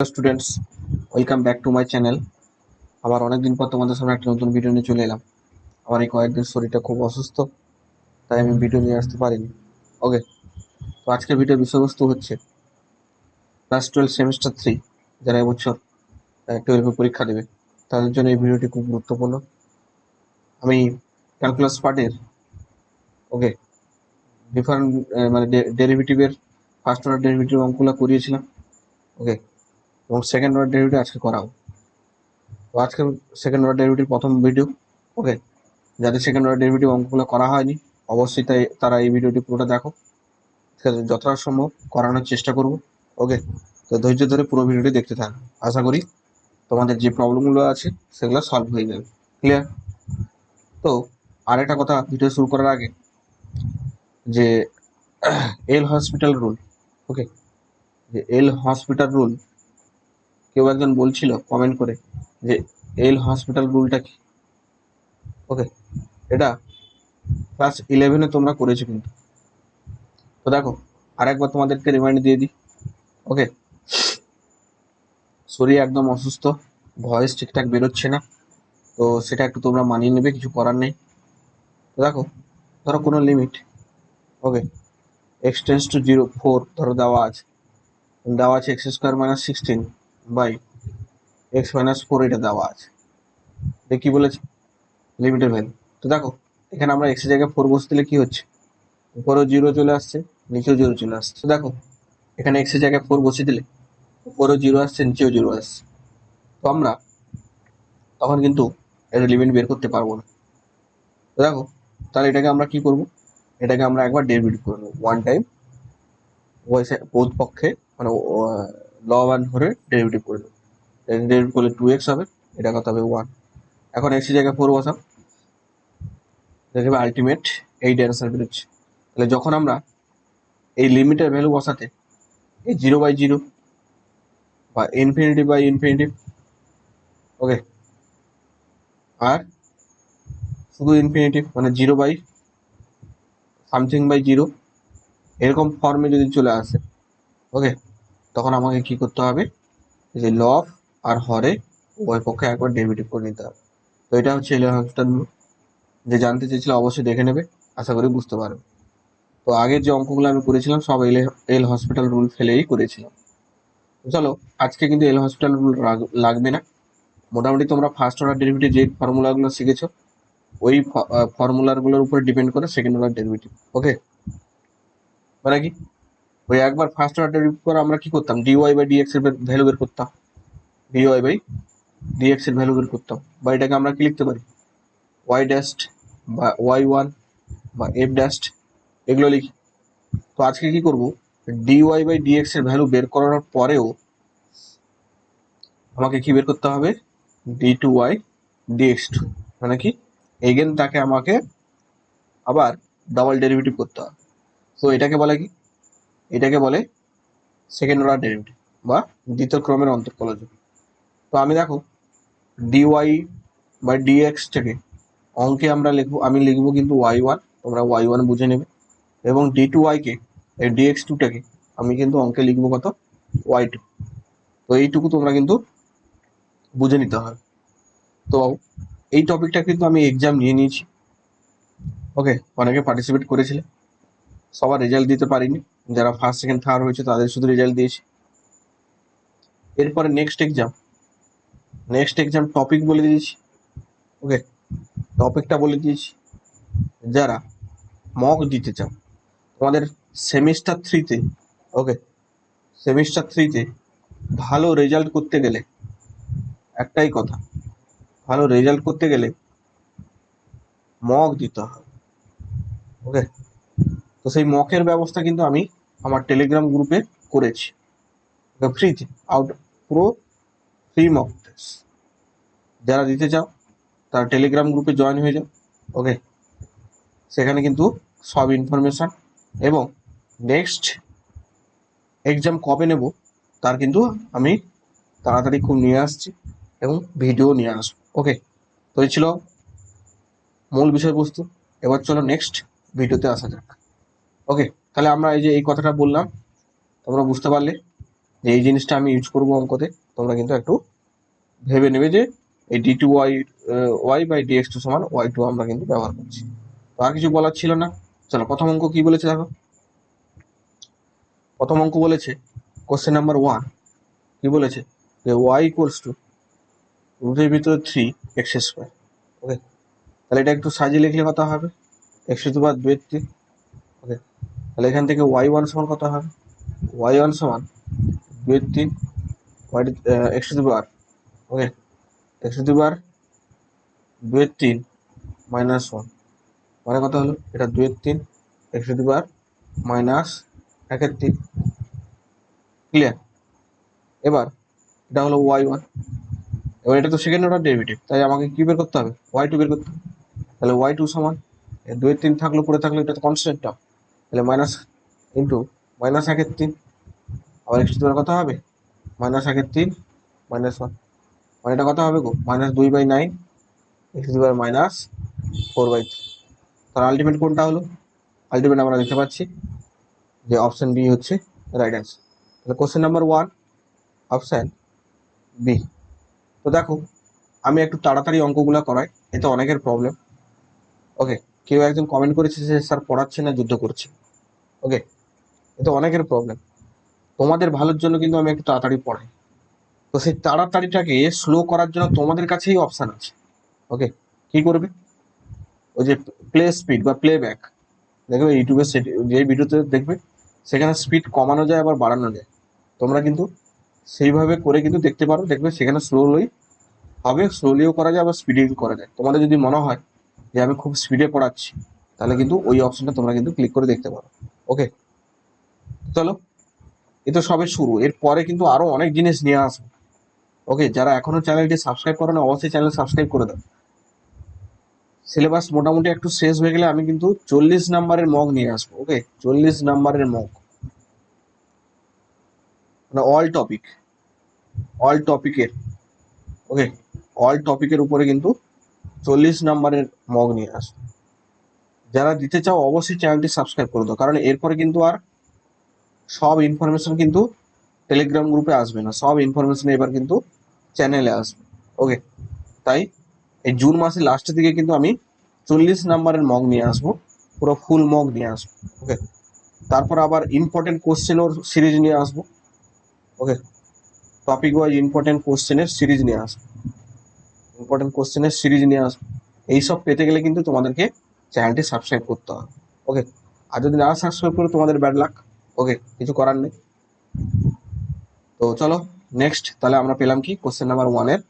Hello students, welcome back to my channel. আবার অনেকদিন পর তোমাদের সামনে একটা নতুন ভিডিও নিয়ে চলে এলাম। আমার এই কয়েকদিন শরীরটা খুব অসুস্থ, তাই আমি ভিডিও নিয়ে আসতে পারিনি। ওকে, তো আজকের ভিডিওর বিষয়বস্তু হচ্ছে ক্লাস 12 সেমিস্টার 3 যারা এবছর 12 পরীক্ষা দেবে তাদের জন্য এই ভিডিওটি খুব গুরুত্বপূর্ণ। আমি ক্যালকুলাস পার্টের ওকে ডিফারেন্ট মানে ডেরিভেটিভের ফার্স্ট অর্ডার ডেরিভেটিভ অঙ্কগুলো করিয়েছিলাম। ওকে, এবং সেকেন্ড অর্ডার ডেরিভেটিভ আজকে করাবো। তো আজকে সেকেন্ড অর্ডার ডেরিভেটিভ প্রথম ভিডিও। ওকে, যাদের সেকেন্ড অর্ডার ডেরিভেটিভ অঙ্কগুলো করা হয়নি অবশ্যই তারা এই ভিডিওটি পুরোটা দেখো, ঠিক আছে? যতটা সম্ভব করানোর চেষ্টা করব। ওকে, তো ধৈর্য ধরে পুরো ভিডিওটি দেখতে থাকো। আশা করি তোমাদের যে প্রবলেমগুলো আছে সেগুলো সলভ হয়ে যাবে। ক্লিয়ার? তো আরেকটা কথা ভিডিও শুরু করার আগে, যে এল হসপিটাল রুল। ওকে, যে এল হসপিটাল রুল, কেউ একজন বলছিল কমেন্ট করে যে এল হসপিটাল রুলটা কি। ওকে, এটা ক্লাস 11-এ তোমরা করেছো কিন্তু। তো দেখো, আরেকবার তোমাদেরকে রিমাইন্ড দিয়ে দিই। ওকে, শরীর একদম অসুস্থ, ভয়েস ঠিকঠাক বেরোচ্ছে না, তো সেটা একটু তোমরা মানিয়ে নেবে, কিছু করার নেই। তো দেখো, ধরো কোনো limit, okay, x tends to 0 4 ধরো দেওয়া আছে x square minus 16 by x minus 4, এটা দেওয়া আছে। কি বলেছে? লিমিটের ভ্যালু। তো দেখো, এখানে আমরা এক্স এর জায়গায় 4 বসে দিলে কি হচ্ছে, উপরেও 0 চলে আসছে, নিচেও 0 চলে আসছে। তো দেখো, এখানে এক্স এর জায়গায় 4 বসিয়ে দিলে উপরেও 0 আসছে, নিচেও 0 আসছে। তো আমরা তখন কিন্তু এর লিমিট বের করতে পারবো না। তো দেখো, তাহলে এটাকে আমরা কি করব, এটাকে আমরা একবার ডেরিভেটিভ করে নেবো ওয়ান টাইম, বোধ পক্ষে, মানে লব ধরে ডেরিভেটিভ করে নেবো। ডেরিভেটিভ করলে 2x হবে, এটা কত হবে 1। এখন x এর জায়গায় 4 বসাও, দেখবে আলটিমেট এই অ্যান্সার বেরোচ্ছে। তাহলে যখন আমরা এই লিমিটের ভ্যালু বসাতে এই 0/0 বা ইনফিনিটি, ওকে, আর শুধু ইনফিনিটিভ মানে 0/something/0 এরকম ফর্মে যদি চলে আসে, ওকে, তখন আমাকে কি করতে হবে, যে লব আর হরে উভয় পক্ষে একবার ডেরিভেটিভ করে নিতে হবে। তো এটা হচ্ছে এল হসপিটাল রুল। যে জানতে চেয়েছিল অবশ্যই দেখে নেবে, আশা করি বুঝতে পারবে। তো আগের যে অঙ্কগুলো আমি করেছিলাম সব এল হসপিটাল রুল ফেলেই করেছিলাম। তো চলো, আজকে কিন্তু এল হসপিটাল রুল লাগবে না। মোটামুটি তোমরা ফার্স্ট অর্ডার ডেরিভেটিভ যে ফর্মুলাগুলো শিখেছো ওই ফর্মুলাগুলোর উপর ডিপেন্ড করে সেকেন্ড অর্ডার ডেরিভেটিভ। ওকে, মানে কি, ওই একবার ফার্স্ট অর্ডার ডেরিভেটিভ করে আমরা কি করতাম, dy/dx এর ভ্যালু বের করতাম, dy/dx এর ভ্যালু বের করতাম, বা এটাকে আমরা কি লিখতে পারি, y ড্যাস্ট বা y1 বা f ড্যাস্ট, এগুলো লিখি। তো আজকে কি করব, dy/dx এর ভ্যালু বের করার পরেও আমাকে কি বের করতে হবে, d2y/dx2, মানে কি, এগেন তাকে আমাকে আবার ডাবল ডেরিভেটিভ করতে হবে। তো এটাকে বলে কি, এটাকে বলে সেকেন্ড অর্ডার ডেরিভেটিভ বা দ্বিতীয় ক্রমের অন্তর্কলজ। তো আমি দেখো, dy/dx থেকে অঙ্কে আমি লিখবো কিন্তু y1, তোমরা y1 বুঝে নেবে, এবং d2y কে, এই dx2 টাকে আমি কিন্তু অঙ্কে লিখবো কত, y2। তো এইটুকু তোমরা কিন্তু বুঝে নিতে হবে। তো এই টপিকটা কিন্তু আমি এক্সাম নিয়ে নিয়েছি। ওকে, অনেকে পার্টিসিপেট করেছিলে, সবার রেজাল্ট দিতে পারিনি, যারা ফার্স্ট সেকেন্ড থার্ড হয়েছে তাদের শুধু রেজাল্ট দিয়েছি। এরপরে নেক্সট এক্সাম টপিক বলে দিয়েছি। ওকে, টপিকটা বলে দিয়েছি। যারা মক দিতে চাও তোমাদের সেমিস্টার থ্রিতে, ওকে, সেমিস্টার থ্রিতে ভালো রেজাল্ট করতে গেলে একটাই কথা, ভালো রেজাল্ট করতে গেলে মক দিতে হবে। ওকে, তো সেই মকের ব্যবস্থা কিন্তু আমি আমার টেলিগ্রাম গ্রুপে করেছি, ফ্রিতে, পুরো ফ্রি মক টেস্ট। যারা দিতে চাও তারা টেলিগ্রাম গ্রুপে জয়েন হয়ে যাও। ওকে, সেখানে কিন্তু সব ইনফরমেশন এবং নেক্সট এক্সাম কবে নেব তার কিন্তু আমি তাড়াতাড়ি খুব নিয়ে আসছি এবং ভিডিও নিয়ে আসবো। ওকে, তো এই ছিল মূল বিষয়বস্তু। এবার চলো নেক্সট ভিডিওতে আসা যাক। ওকে, তাহলে আমরা এই যে এই কথাটা বললাম তোমরা বুঝতে পারলে। যে এই জিনিসটা আমি ইউজ করবো অঙ্কতে, তোমরা কিন্তু একটু ভেবে নেবে যে এই d two y y by d x two সমান ওয়াই টু আমরা কিন্তু ব্যবহার করছি। তো আর কিছু বলার ছিল না। চলো প্রথম অঙ্ক কি বলেছে দেখো। প্রথম অঙ্ক বলেছে কোশ্চেন নাম্বার 1 কি বলেছে যে ওয়াই ইকুয়ালস টু রুটের ভিতরে 3x²। ওকে, তাহলে এটা একটু সাজিয়ে লিখলে কত হবে, এক্স টু দি পাওয়ার 2/3। ওকে, তাহলে এখান থেকে y1 সমান কত হবে, y1 সমান 2/3 y x to the power, okay, x to the power 2/3 -1 মানে কত হলো, এটা 2/3 x to the power -1/3। Clear? এবার এটা হলো y1, এবার এটা তো সেকেন্ড অর্ডার ডেরিভেটিভ, তাই আমাকে কি বের করতে হবে, y2 বের করতে হবে। তাহলে y2 সমান 2/3 থাকলো, পড়ে থাকলো, এটা তো কনস্ট্যান্ট টার্ম, তাহলে মাইনাস ইন্টু -1/3। আবার এক্স টু দি পাওয়ার কত হবে, -1/3 -1 মানে এটা কত হবে গো, -2/9 এক্স টু দি পাওয়ার -4/3। তার আলটিমেট কোনটা হলো, আলটিমেট আমরা দেখতে পাচ্ছি যে অপশন বি হচ্ছে রাইট অ্যান্সার। তাহলে কোশ্চেন নাম্বার 1 অপশন বি। তো দেখো আমি একটু তাড়াতাড়ি অঙ্কগুলো করাই, এতে অনেকের প্রবলেম। ওকে, কেউ একজন কমেন্ট করেছে যে স্যার পড়াচ্ছে না, যুদ্ধ করছে। ওকে, এতে অনেকের প্রবলেম, তোমাদের ভালোর জন্য কিন্তু আমি একটু তাড়াতাড়ি পড়াই। তো সেই তাড়াতাড়িটাকে স্লো করার জন্য তোমাদের কাছেই অপশন আছে। ওকে, কি করবে, ওই যে প্লে স্পিড বা প্লে ব্যাক, দেখবে ইউটিউবে যে ভিডিওতে দেখবে সেখানে স্পিড কমানো যায় আবার বাড়ানো যায়, তোমরা কিন্তু সেইভাবে করে কিন্তু দেখতে পারো, দেখবে সেখানে স্লোলি হবে, স্লোলিও করা যায় আবার স্পিডেও করা যায়। তোমাদের যদি মনে হয় যে আমি খুব স্পিডে পড়াচ্ছি, তাহলে কিন্তু ওই অপশনটা তোমরা কিন্তু ক্লিক করে দেখতে পারো। ওকে, চলো, এ তো সবে শুরু, এর পরে কিন্তু আরো অনেক জিনিস নিয়ে আসবো। ওকে, যারা এখনো চ্যানেলটি সাবস্ক্রাইব করো না, অবশ্যই চ্যানেল সাবস্ক্রাইব করে দাও। সিলেবাস মোটামুটি একটু শেষ হয়ে গেলে আমি কিন্তু 40 নাম্বারের মগ নিয়ে আসবো। ওকে, 40 নাম্বারের মগ, মানে অল টপিকের। ওকে, অল টপিকের উপরে কিন্তু 40 নাম্বারের মগ নিয়ে আসবো। যারা দিতে চাও অবশ্যই চ্যানেলটি সাবস্ক্রাইব করে দাও, কারণ এরপরে কিন্তু আর সব ইনফরমেশন কিন্তু টেলিগ্রাম গ্রুপে আসবে না, সব ইনফরমেশন এবার কিন্তু চ্যানেলে আসবে। ওকে, তাই এই জুন মাসের লাস্টের দিকে কিন্তু আমি 40 নাম্বারের মগ নিয়ে আসবো, পুরো ফুল মগ নিয়ে আসবো। ওকে, তারপর আবার ইম্পর্টেন্ট কোশ্চেনের সিরিজ নিয়ে আসবো। ওকে, টপিক ওয়াইজ ইম্পর্টেন্ট কোশ্চেনের সিরিজ নিয়ে আসবো, এইসব পেতে গেলে কিন্তু তোমাদেরকে চ্যানেলটি সাবস্ক্রাইব করতে হবে। ওকে, আর যদি না সাবস্ক্রাইব করো তোমাদের ব্যাড লাক। ওকে, কিছু করার নেই। তো চলো নেক্সট, তাহলে আমরা পেলাম কি, কোশ্চেন নাম্বার 1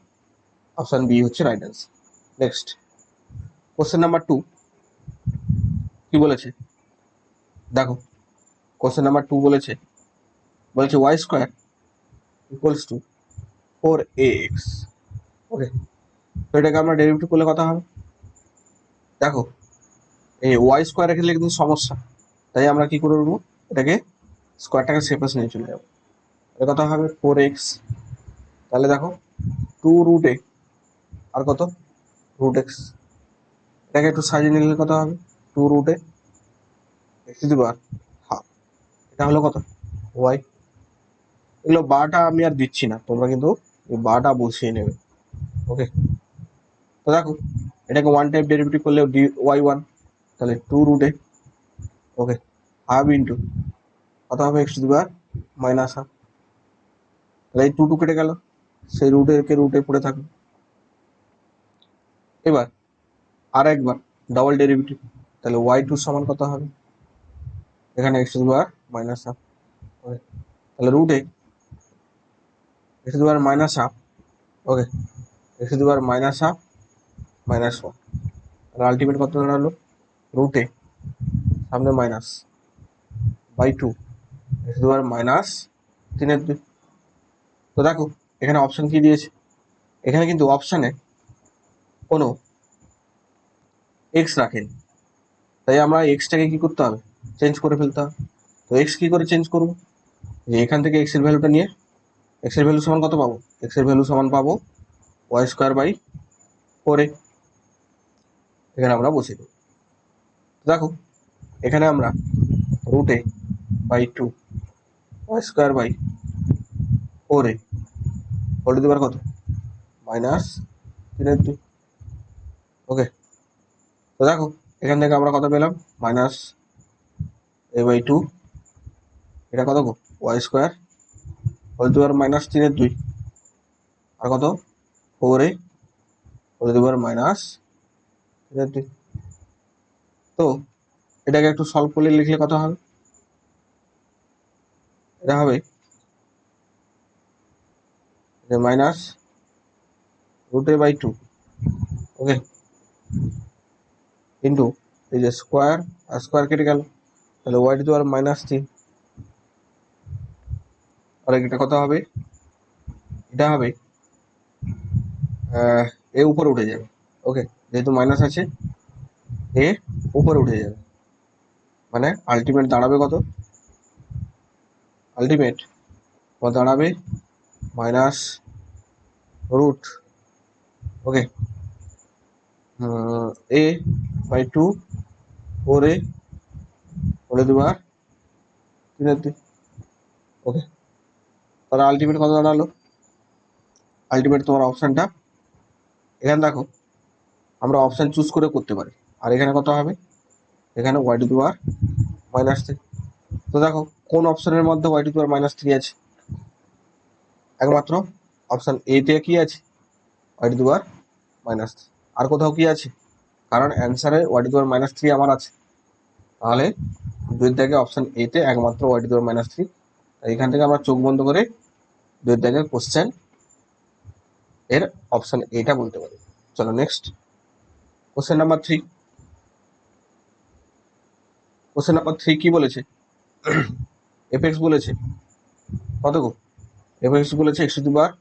অপশন বি হচ্ছে right answer. Next question number 2 কি বলেছে দেখো। কোশ্চেন নাম্বার 2 বলেছে y² ইকুয়ালস টু 4ax। ওকে, তো এটাকে আমরা ডেরিভেটিভ করলে কথা হবে। দেখো এই y² রেখে দিলে কিন্তু সমস্যা, তাই আমরা কি করে নেবো, এটাকে স্কোয়ারটাকে সেপারেট নিয়ে চলে যাবো। এটা কথা হবে 4x, তাহলে দেখো 2√a আর কত √x, এটাকে একটু সাজিয়ে নিলে কত হবে, 2√a x two the power half, এটা হলো কত y। এগুলো বারটা আমি আর দিচ্ছি না, তোমরা কিন্তু এই বারটা বসিয়ে নেবে। ওকে, তো দেখো এটাকে ওয়ান টাইপ ডেরিভেটিভ করলে y1, তাহলে 2√a, ওকে, হাফ ইন্টু কত হবে x two the power -half, তাহলে এই 2 কেটে গেল, সেই রুটে পড়ে থাকলো। এবার আর একবার ডাবল ডেরিভেটিভ, তাহলে y2 সমান কত হবে, এখানে x two the power -half, তাহলে x two the power -half, okay, x two the power -half -1, তাহলে আলটিমেট কত দাঁড়ালো, রুটে সামনে -/2 x টু দি পাওয়ার -3/2। তো দেখো এখানে অপশন কি দিয়েছে, এখানে কিন্তু অপশনে কোনো এক্স রাখেন, তাই আমরা এক্সটাকে কি করতে হবে, চেঞ্জ করে ফেলতে হবে। তো এক্স কি করে চেঞ্জ করবো, যে এখান থেকে এক্স এর ভ্যালুটা নিয়ে, এক্স এর ভ্যালু সমান কত পাবো, এক্স এর ভ্যালু সমান পাবো y²/4a, এখানে আমরা বসে দেবো। দেখো এখানে আমরা √a/2 y² 4a whole to the পাওয়ার কত মাইনাস 3/2। ওকে, তো দেখো এখান থেকে আমরা কত পেলাম মাইনাস a/2, এটা কত গো y² whole to the power minus 3/2 আর কত 4a whole to the power minus 3/2। তো এটাকে একটু সলভ করলে লিখলে কত হবে, এটা হবে যে মাইনাস √a/2, ওকে, ইন্টু এই যে স্কোয়ার আর স্কোয়ার কেটে গেল, তাহলে y two the power minus 3। আর এটা কত হবে, এটা হবে এ উপরে উঠে যাবে, ওকে, যেহেতু মাইনাস আছে এ উপরে উঠে যাবে, মানে আলটিমেট দাঁড়াবে কত, আলটিমেট দাঁড়াবে minus root, okay, a/2 4a whole to the power 3/2। Okay, তাহলে আলটিমেট কত দাঁড়ালো, আলটিমেট তোমার অপশানটা এখানে দেখো আমরা অপশান চুজ করে করতে পারি, আর এখানে কত হবে, এখানে y two the power minus 3। তো দেখো কোন অপশনের মধ্যে y two the power minus 3 আছে, একমাত্র অপশন এ তে কি আছে y two the power minus 3, আর কোথাও কি আছে, কারণ অ্যান্সারে y two the power minus 3 আমার আছে, তাহলে দুই থেকে অপশন এ তে একমাত্র y two the power minus 3। এখান থেকে আমরা চোখ বন্ধ করে দুই থেকে কোশ্চেন এর অপশন এটা বলতে পারি। চলো next question number 3। Question number 3 কি বলেছে, এফ বলেছে কত গো, এফ বলেছে x টু দি পাওয়ার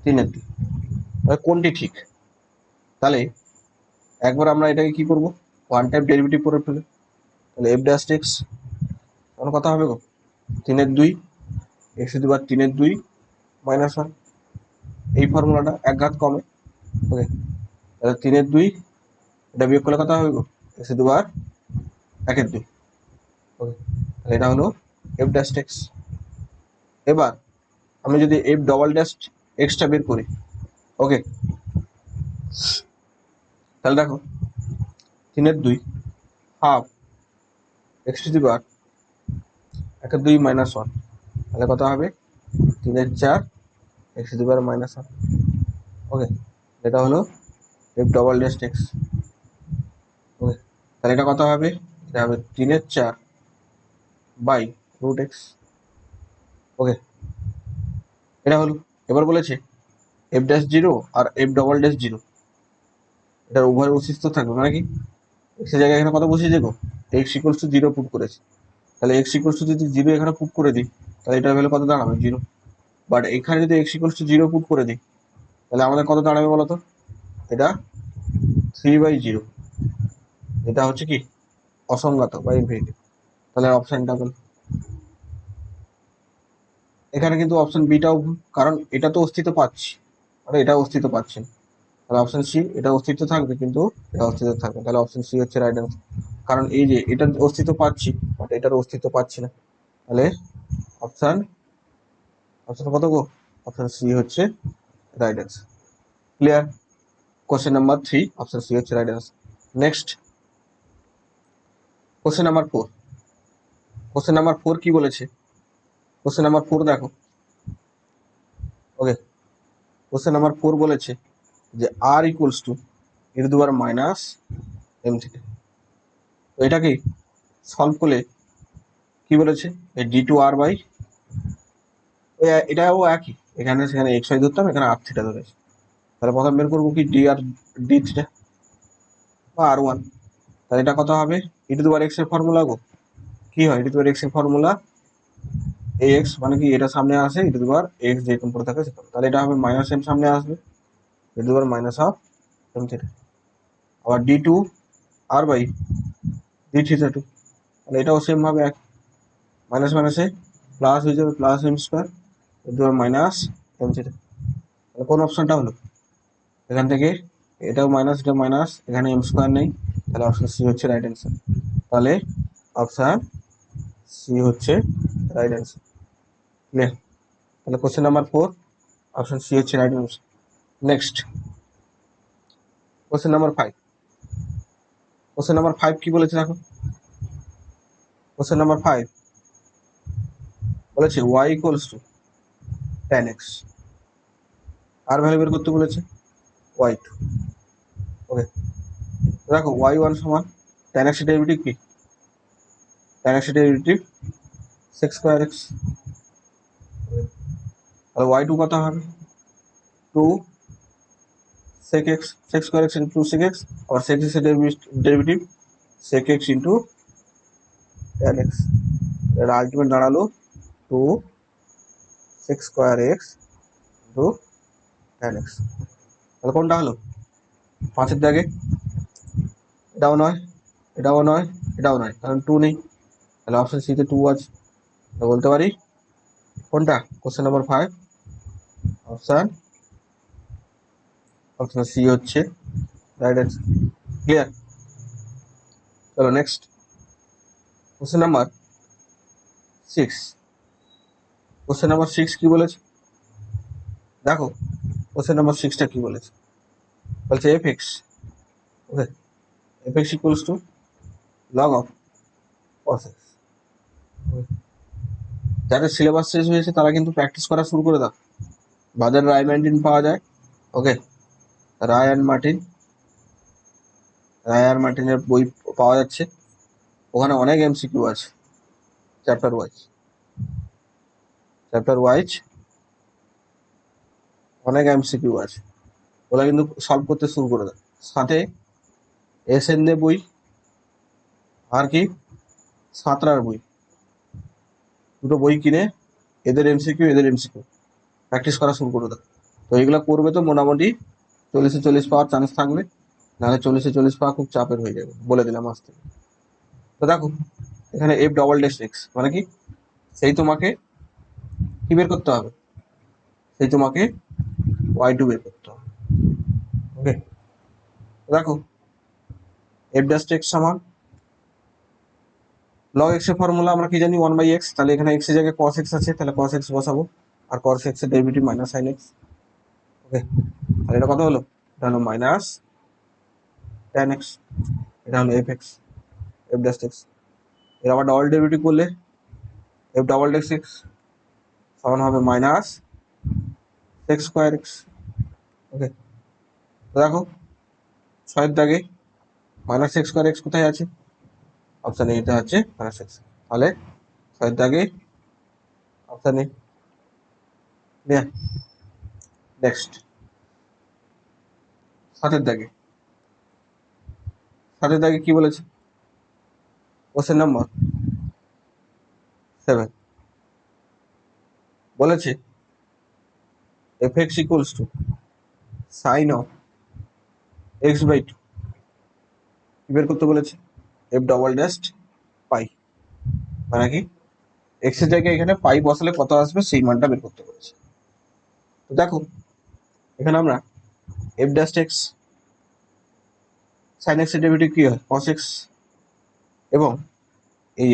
3/2, কোনটি ঠিক, তাহলে একবার আমরা এটাকে কি করব, ওয়ান টাইম ডেরিভেটিভ করে ফেলে, তাহলে f ড্যাশ এক্স তখন কত হবে গো 3/2 x two the power 3/2 minus 1, এই ফর্মুলাটা একঘাত কমে, ওকে, তাহলে 3/2 এটা বিয়োগ করলে কত হবে গো x টু দি পাওয়ার 1/2, ওকে, তাহলে এটা হলো f ড্যাশ এক্স। এবার আমি যদি f ডবল ড্যাশ এক্সটা বের করি, ওকে, তাহলে দেখো 3/2 half x two the power 1/2 minus 1, তাহলে কত হবে 3/4 x two the power minus 1, ওকে, এটা হলো f ডবল ড্যাশ এক্স, ওকে, তাহলে এটা কত হবে, এটা হবে 3/4 বাই √x, ওকে, এটা হলো। এবার বলেছে f ড্যাশ 0 আর f ডবল ড্যাশ 0 এটার উভয় অস্তিত্ব থাকবে, মানে কি x এর জায়গায় এখানে কত বসিয়ে দেবো, x ইকুয়ালস টু 0 পুট করেছে, তাহলে x ইকুয়ালস টু যদি 0 এখানে পুট করে দিই তাহলে এটার ভ্যালু কত দাঁড়াবে 0, বাট এখানে যদি x ইকুয়ালস টু 0 পুট করে দিই তাহলে আমাদের কত দাঁড়াবে বলতো, এটা 3/0, এটা হচ্ছে কি অসংজ্ঞাত বা ইনফিনিটি, তাহলে অপশনটা বল, এখানে কিন্তু অপশন বিটাও ভুল, কারণ এটা তো অস্তিত্ব পাচ্ছি, মানে এটা অস্তিত্ব পাচ্ছি না, তাহলে অপশন সি এটা অস্তিত্ব থাকবে কিন্তু এটা অস্তিত্ব থাকবে, তাহলে অপশন সি হচ্ছে রাইট অ্যান্সার, কারণ এই যে এটা অস্তিত্ব পাচ্ছি বাট এটার অস্তিত্ব পাচ্ছি না, তাহলে অপশন অপশন কত গো, অপশন সি হচ্ছে right answer. Clear, question number 3 option C হচ্ছে right answer. Next question number 4। Question number 4 কি বলেছে, কোশ্চেন নাম্বার 4 দেখো, ওকে, কোশ্চেন নাম্বার 4 বলেছে যে r equals to e two the power minus m theta, তো এটাকে সলভ করলে কি বলেছে এই d2r বাই, এটাও একই, এখানে সেখানে x y ধরতাম, এখানে r থিটা ধরেছে, তাহলে প্রথম বের করবো কি d থিটা বা r1, তাহলে এটা কত হবে e two the power x এর ফর্মুলা গো, কি হয় e two the power x এর ফর্মুলা ax, মানে কি এটা সামনে আসে e two the power x যেরকম পড়ে থাকে সেরকম, তাহলে এটা হবে মাইনাস m সামনে আসবে e two the power minus of m theta, আবার d2 r by d theta 2, তাহলে এটাও সেম ভাবে এক মাইনাস মাইনাসে প্লাস হয়ে যাবে plus m square e two the power minus m theta, তাহলে কোন অপশনটা হলো এখান থেকে, এটাও মাইনাস এটা মাইনাস, এখানে m স্কোয়ার নেই, তাহলে অপশন সি হচ্ছে রাইট অ্যান্সার, তাহলে অপশন সি হচ্ছে রাইট অ্যান্সার। ক্লিয়ার, তাহলে কোশ্চেন নাম্বার 4 অপশন সি হচ্ছে right answer. Next question number 5। Question number 5 কি বলেছে দেখো। কোশ্চেন নাম্বার 5 বলেছে y equals to tan x, আর ভ্যালু বের করতে বলেছে y2। ওকে, দেখো y1 সমান tan x এর ডেরিভেটিভ কি, tan x এর ডেরিভেটিভ sec স্কয়ার x। তাহলে y2 কত হবে 2 sec x, sec square x into 2 sec x, আর sec x এর derivative sec x into tan x। এর আলটিমেট দাঁড়ালো 2 sec square x into tan x। তাহলে কোনটা হলো 5 এর দাগে, এটাও নয়, এটাও নয়, এটাও নয়, কারণ 2 নেই। তাহলে অপশন সি তে 2 আছে। বলতে পারি কোনটা question number 5 option option C হচ্ছে রাইট অ্যান্সার। ক্লিয়ার? চলো next question number 6। Question number 6 কি বলেছে দেখো। কোশ্চেন নাম্বার 6টা কি বলেছে, বলছে fx, okay, fx equals two log of cos x। যাদের সিলেবাস শেষ হয়েছে তারা কিন্তু প্র্যাকটিস করা শুরু করে দাও। বাজারে রায় মার্টিন পাওয়া যায়, ওকে, রায় অ্যান্ড মার্টিন, রায় আর মার্টিনের বই পাওয়া যাচ্ছে। ওখানে অনেক এমসিকিউ আছে চ্যাপ্টার ওয়াইজ অনেক এমসিকিউ আছে, ওরা কিন্তু সলভ করতে শুরু করে দেয়। সাথে এসএন দে বই আর কি সাঁতরার বই, দুটো বই কিনে এদের এমসিকিউ প্র্যাকটিস করা শুরু করে দাও। তো এগুলো করবে তো মোটামুটি 40-40 পাওয়ার চান্স থাকবে, নাহলে 40-40 পাওয়া খুব চাপের হয়ে যাবে, বলে দিলাম আজ থেকে। তো দেখো এখানে এফ ডবল ড্যাশ এক্স মানে কি, সেই তোমাকে কি বের করতে হবে, সেই তোমাকে y2 বের করতে হবে। ওকে, দেখো এফ ড্যাশ এক্স সমান log x এর ফর্মুলা আমরা কি জানি 1/x, তাহলে এখানে x এর জায়গায় cos x আছে, তাহলে cos x বসাবো, আর cos x এর ডেরিভেটিভ মাইনাস sin x। ওকে, তাহলে এটা কত হলো, এটা হলো মাইনাস tan x, এটা হলো fx, f ড্যাশ x। এর আবার ডবল ডেরিভেটিভ করলে f ডবল ড্যাশ x সমান হবে মাইনাস sec স্কয়ার x। ওকে, দেখো 6 দাগে মাইনাস sec স্কয়ার x কোথায় আছে, অপশন এতে আছে মাইনাস x, তাহলে 6 দাগে অপশন এ। নেক্সট 7 দাগে, 7 দাগে কি বলেছে, কোশ্চেন নাম্বার 7 বলেছে fx equals to sine of x/2 কি বের করতে বলেছে, f ডবল ড্যাশ পাই, মানে কি x এর জায়গায় এখানে পাই বসালে কত আসবে সেই মানটা বের করতে বলেছে। তো দেখো এখানে আমরা f dash x sin x এর ডেরিভেটিভ কি হয় cos x, এবং এই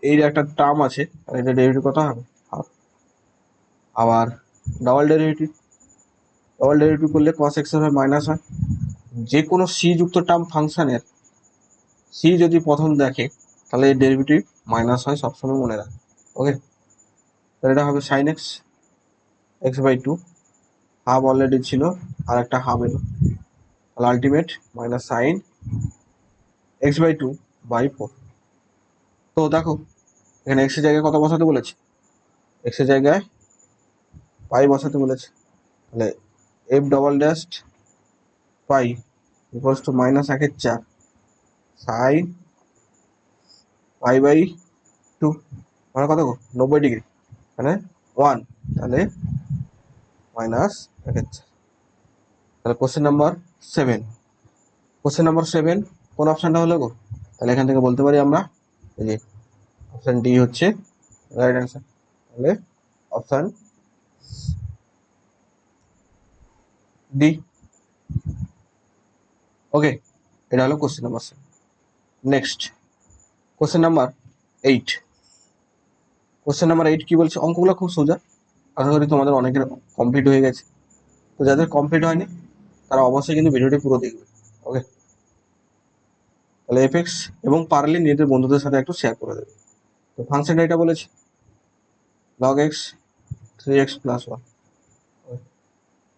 এই একটা টার্ম আছে, আর এটা ডেরিভেটিভ কত হবে হাফ। আবার ডবল ডেরিভেটিভ করলে cos x এর হয় মাইনাস হয়। যে কোনো সি যুক্ত টার্ম ফাংশনের সি যদি প্রথম দেখে তাহলে এর ডেরিভেটিভ মাইনাস হয়, সবসময় মনে রাখ। ওকে, তাহলে এটা হবে sine x x/2, half already ছিল আর একটা হাফ এলো, তাহলে আলটিমেট মাইনাস সাইন x/2/4। তো দেখো এখানে এক্স এর জায়গায় কত বসাতে বলেছে, এক্স এর জায়গায় পাই বসাতে বলেছে, তাহলে F double dash pi equals to minus 1/4 sine পাই/2, মানে কত 90 ডিগ্রি, মানে 1, তাহলে মাইনাস 1/4। তাহলে কোশ্চেন নাম্বার 7 কোন অপশনটা হলো গো, তাহলে এখান থেকে বলতে পারি আমরা এই যে অপশন ডি হচ্ছে রাইট অ্যান্সার। তাহলে অপশন ডি। ওকে, এটা হলো question number 7। Next question number 8। Question number 8 কি বলছে, অঙ্কগুলো খুব সোজা, আশা করি তোমাদের অনেকের কমপ্লিট হয়ে গেছে। তো যাদের কমপ্লিট হয়নি তারা অবশ্যই কিন্তু ভিডিওটি পুরো দেখবে। ওকে, তাহলে এফএক্স এবং পারলে নিজেদের বন্ধুদের সাথে একটু শেয়ার করে দেবে। তো ফাংশনটা এটা বলেছে log x 3x প্লাস 1,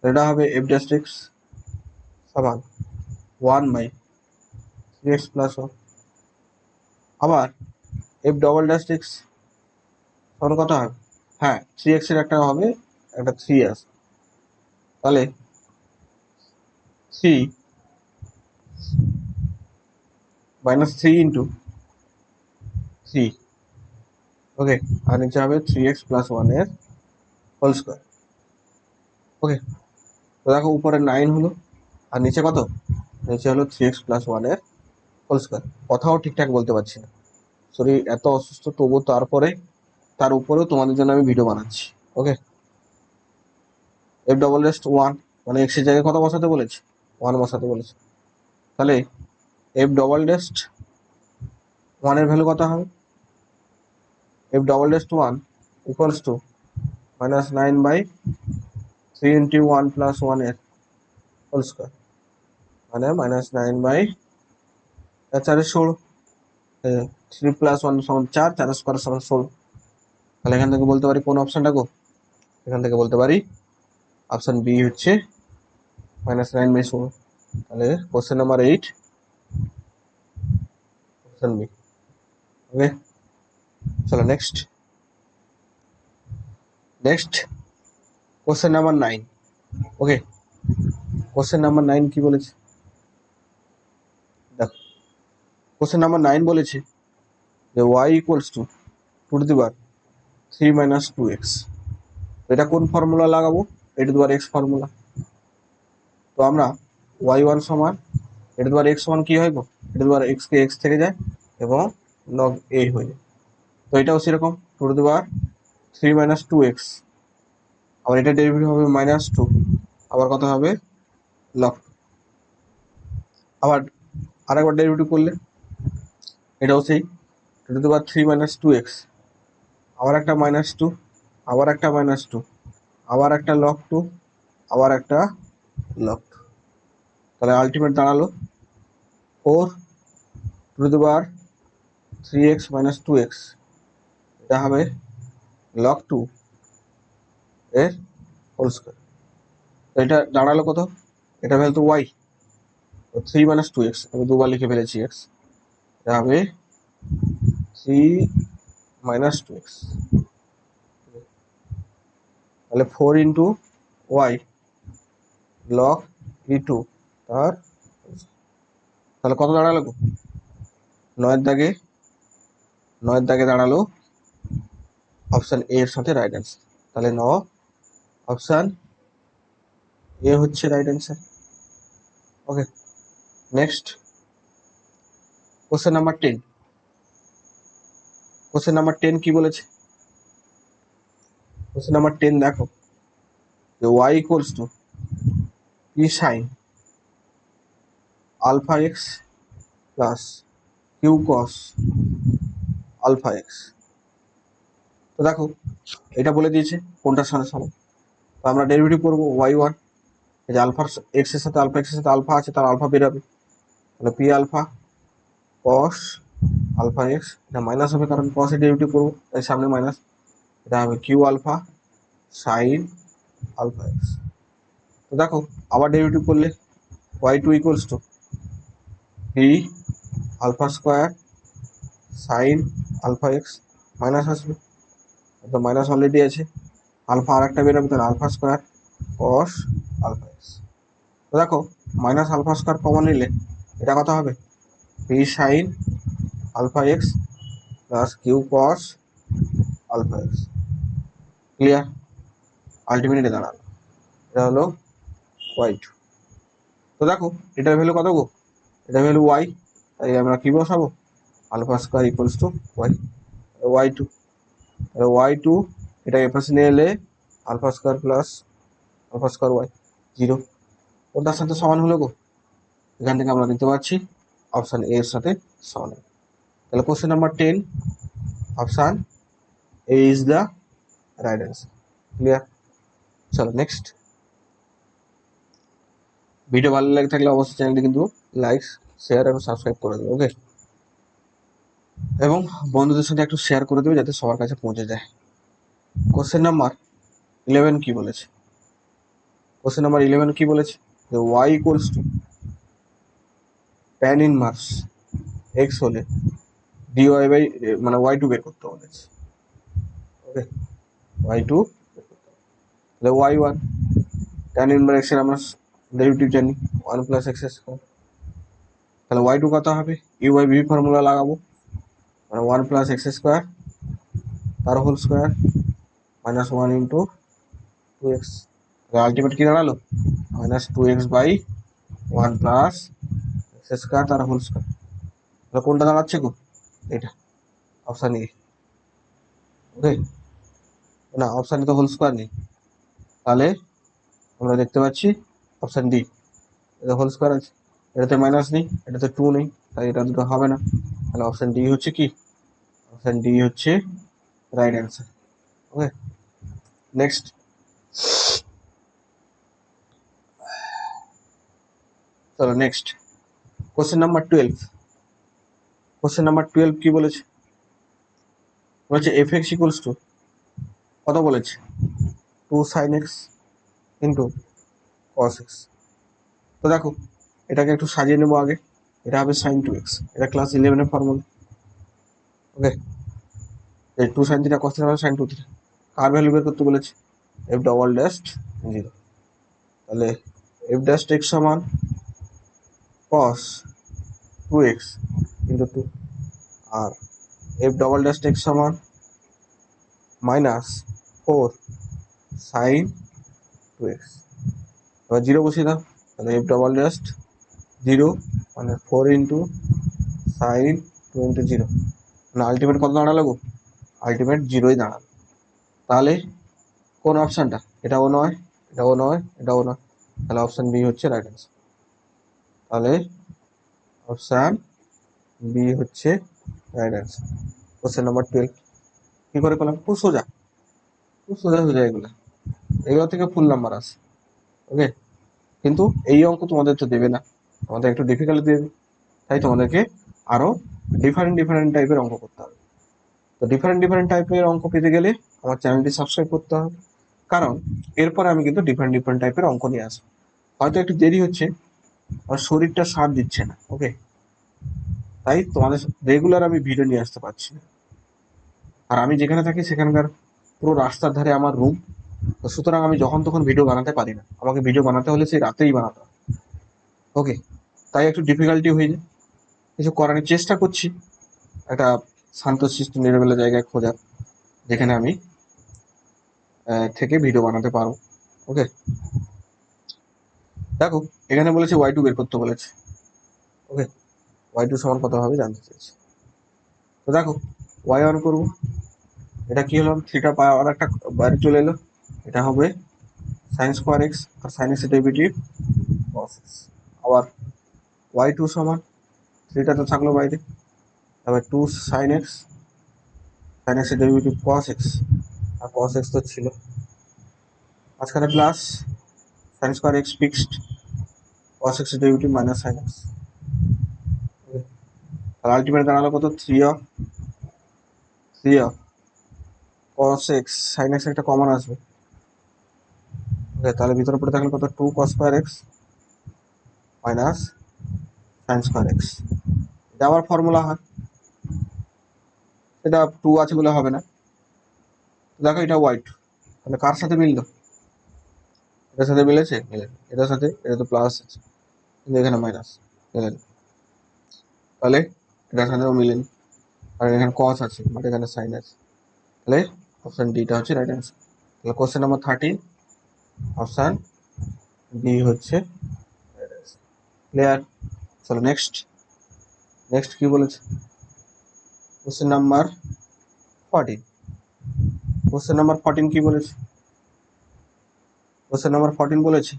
এটা হবে f ড্যাশ x সমান 1 বাই 3x প্লাস 1। আবার f ডবল ড্যাশ x সমান কত হবে? হ্যাঁ, 3x এর একটা হবে, একটা 3 আছে, তাহলে 3 মাইনাস 3 ইন্টু 3। ওকে, আর নিচে হবে 3x প্লাস 1 এর হোল স্কোয়ার। ওকে, তো দেখো উপরে 9 হলো, আর নিচে কত? নিচে হলো 3x প্লাস 1 এর হোল স্কোয়ার। কথাও ঠিকঠাক বলতে পারছি না, শরীর এত অসুস্থ, তবুও তার উপরেও তোমাদের জন্য আমি ভিডিও বানাচ্ছি। ওকে, এফ ডবল রেস্ট 1 মানে এক্স এর জায়গায় কত বসাতে বলেছে? 1 বসাতে বলেছে। তাহলে এফ ডবল রেস্ট 1 এর ভ্যালু কত হবে? F double rest 1 equals to minus 9 by 3 into 1 plus 1 এর হোল স্কোয়ার, মানে মাইনাস 9 বাই 4 3 প্লাস 1 সমান 4, 4 স্কোয়ার সমান 16। তাহলে এখান থেকে বলতে পারি কোন অপশনটা গো? এখান থেকে বলতে পারি অপশন বি হচ্ছে মাইনাস 9 বাই 16। তাহলে কোশ্চেন নাম্বার 8 অপশন বি। ওকে, চলো নেক্সট কোশ্চেন নাম্বার 9। ওকে, কোশ্চেন নাম্বার 9 কি বলেছে দেখো। কোশ্চেন নাম্বার 9 বলেছে যে y equals two 2 two the power 3 minus 2x। এটা কোন ফর্মুলা লাগাবো? a two the power x formula. তো আমরা y1 সমান a two the power x সমান কি হয় গো? a two the power x K x থেকে যায় এবং log a হয়ে যায়। তো এটাও সেরকম 2 two the power 3 minus 2x, আবার এটা ডেরিভেটিভ হবে মাইনাস 2, আবার কত হবে? log। আবার আরেকবার ডেরিভেটিভ করলে এটাও সেই 2 two the power 3 minus 2x, আবার একটা মাইনাস 2, আবার একটা মাইনাস 2, আবার একটা log 2, আবার একটা log 2। তাহলে আলটিমেট দাঁড়ালো 4 two the power 3x minus 2x, এটা হবে log 2 এর হোল স্কোয়ার। তো এটা দাঁড়ালো কত? এটা ভ্যালু তো y, তো 3 মাইনাস 2x আমি দুবার লিখে ফেলেছি x, এটা হবে 3 মাইনাস 2x। তাহলে 4 ইন্টু y log e2 তার, তাহলে কত দাঁড়ালো গো? 9 দাগে দাঁড়ালো অপশন এ এর সাথে রাইট অ্যান্সার। তাহলে অপশন এ হচ্ছে right answer. Okay, next question number 10। Question number 10 কি বলেছে? কোশ্চেন নাম্বার 10 দেখো যে y equals to p sine alpha x plus Q cos alpha x. তো দেখো এটা বলে দিয়েছে কোনটার সাথে সমান। তো আমরা ডেরিভেটিভ করবো y1, এই যে আলফা এক্স এর সাথে আলফা আছে, তার আলফা বেরোবে, তাহলে P alpha cos alpha x, এটা মাইনাস হবে কারণ কস এর ডেরিভেটিভ করবো তাই সামনে মাইনাস, এটা হবে Q alpha sine alpha x. তো দেখো আবার ডেরিভেটিভ করলে y2 equals to P alpha square sine alpha x, minus আসবে, তো মাইনাস অলরেডি আছে, আলফা আর একটা বেরোবে, তাহলে alpha square cos alpha x. তো দেখো মাইনাস আলফা স্কোয়ার কমন নিলে এটা কত হবে? P sine alpha x plus Q cos alpha x. Clear? Ultimately দাঁড়ালো এটা হলো y2। তো দেখো এটার ভ্যালু কত গো? এটা ভ্যালু y, তাই আমরা কি বসাবো? Alpha square equals to y2। তাহলে y2 এটা এপাশে নিয়ে এলে alpha square plus alpha square y 0, ওটার সাথে সমান হলো গো। এখান থেকে আমরা দেখতে পাচ্ছি অপশন এ এর সাথে সমান। তাহলে question number 10 option A is the right answer. Clear? চলো নেক্সট। ভিডিও ভালো লাগে থাকলে অবশ্যই চ্যানেলটি কিন্তু লাইক, শেয়ার এবং সাবস্ক্রাইব করে দেবে। ওকে, এবং বন্ধুদের সাথে একটু শেয়ার করে দেবে যাতে সবার কাছে পৌঁছে যায়। কোশ্চেন নাম্বার 11 কি বলেছে? কোশ্চেন নাম্বার 11 কি বলেছে? যে y equals to tan inverse x হলে dy বাই মানে y2 বের করতে বলেছে। ওকে, y2 তাহলে y1 tan ইনভার্স x এর আমরা ডেরিভেটিভ জানি 1 প্লাস x স্কয়ার। তাহলে y2 কত হবে? u বাই v ফর্মুলা লাগাবো, মানে 1 প্লাস x স্কয়ার তার whole square minus 1 into 2x। Ultimate কি দাঁড়ালো? Minus 2x by 1 plus x square তার হোল স্কয়ার। তাহলে কোনটা দাঁড়াচ্ছে গো? এটা অপশান এ। ওকে, না অপশানে তো হোল স্কয়ার নেই, তাহলে আমরা দেখতে পাচ্ছি অপশান ডি, এটা হোল স্কয়ার আছে, এটাতে মাইনাস নেই, এটাতে 2 নেই, তাই এটা দুটো হবে না। তাহলে অপশান ডি হচ্ছে কি? অপশান ডি হচ্ছে রাইট অ্যান্সার। Okay, next. চলো next, question number 12। Question number 12 কি বলেছে? বলেছে এফ এক্স ইকুয়ালস টু কত বলেছে? 2 sin x into cos x। তো দেখো এটাকে একটু সাজিয়ে নেবো আগে। এটা হবে sin 2x, এটা ক্লাস 11 এর ফর্মুলা। ওকে, এই 2 sin থিটা cos থিটা মানে sin 2 থিটা। কার ভ্যালু বের করতে বলেছে? f double dash 0। তাহলে f ড্যাশ x সমান cos 2x ইন্টু 2, আর f ডবল ড্যাশ x সমান মাইনাস 4 sin 2x। এবার 0 বসিয়ে দাও, তাহলে f ডবল ড্যাশ 0 মানে 4 ইন্টু সাইন 2 ইন্টু 0, মানে আলটিমেট কত দাঁড়ালো গো? আলটিমেট 0ই দাঁড়ালো। তাহলে কোন অপশানটা? এটাও নয়, এটাও নয়, এটাও নয়, তাহলে অপশান বি হচ্ছে রাইট অ্যান্সার। তাহলে অপশান বি হচ্ছে রাইট অ্যান্সার। কোশ্চেন নাম্বার 12 কি করে পেলাম? খুব সোজা, খুব সোজা সোজা এগুলো, এগুলো থেকে ফুল নাম্বার আসে। ওকে, কিন্তু এই অঙ্ক তোমাদের তো দেবে না, তোমাদের একটু ডিফিকাল্ট দেবে, তাই তোমাদেরকে আরো ডিফারেন্ট ডিফারেন্ট টাইপের অঙ্ক করতে হবে। তো ডিফারেন্ট ডিফারেন্ট টাইপের অঙ্ক পেতে গেলে আমার চ্যানেলটি সাবস্ক্রাইব করতে হবে, কারণ এরপরে আমি কিন্তু ডিফারেন্ট ডিফারেন্ট টাইপের অঙ্ক নিয়ে আসবো। হয়তো একটু দেরি হচ্ছে, আর শরীরটা সাথ দিচ্ছে না। ওকে, তাই তোমাদের রেগুলার আমি ভিডিও নিয়ে আসতে পারছি না। আর আমি যেখানে থাকি সেখানকার পুরো রাস্তার ধারে আমার রুম, তো সুতরাং আমি যখন তখন ভিডিও বানাতে পারি না, আমাকে ভিডিও বানাতে হলে সেই রাতেই বানাতে হবে। ওকে, তাই একটু ডিফিকাল্টি হয়ে যায়, কিছু করার নেই, চেষ্টা করছি একটা শান্তশিষ্ট নিরিবিলি জায়গায় খোঁজার, যেখানে আমি থেকে ভিডিও বানাতে পারবো। ওকে, দেখো এখানে বলেছে y2 বের করতে বলেছে। ওকে, y2 সমান কত হবে জানতে চেয়েছে। তো দেখো y1 করবো, এটা কি হলো? থিটা পাওয়ার একটা বাইরে চলে এলো, এটা হবে সাইন স্কোয়ার এক্স, আর sine x derivative cos x. আবার y2 সমান থিটা তো থাকলো বাইরে, তারপর 2 sine x, sine x derivative cos x, আর কস এক্স তো ছিল মাঝখানে plus sine square x fixed, cos x derivative minus sine x. তাহলে আলটিমেট দাঁড়ালো কত? 3 of cos x sin x একটা কমন আসবে। ওকে, তাহলে ভিতরে পড়ে থাকলে কত? 2 cos square x minus sin square x। এটা আবার ফর্মুলা হয়, এটা 2 আছে বলে হবে না। দেখো এটা হোয়াইট, তাহলে কার সাথে মিললো? এটার সাথে মিলেছে? মিলে। এটার সাথে এটা তো প্লাস আছে, কিন্তু এখানে মাইনাস, মিলেন। তাহলে এটার সাথেও মিলেনি, আর এখানে cos আছে বাট এখানে সাইন আছে, তাহলে অপশন ডিটা হচ্ছে রাইট অ্যান্সার। তাহলে কোশ্চেন নাম্বার 13 অপশন ডি হচ্ছে ক্লিয়ার। চলো নেক্সট। নেক্সট কি বলেছে? Question number 14। কোশ্চেন নাম্বার 14 কি বলেছে? কোশ্চেন নাম্বার 14 বলেছে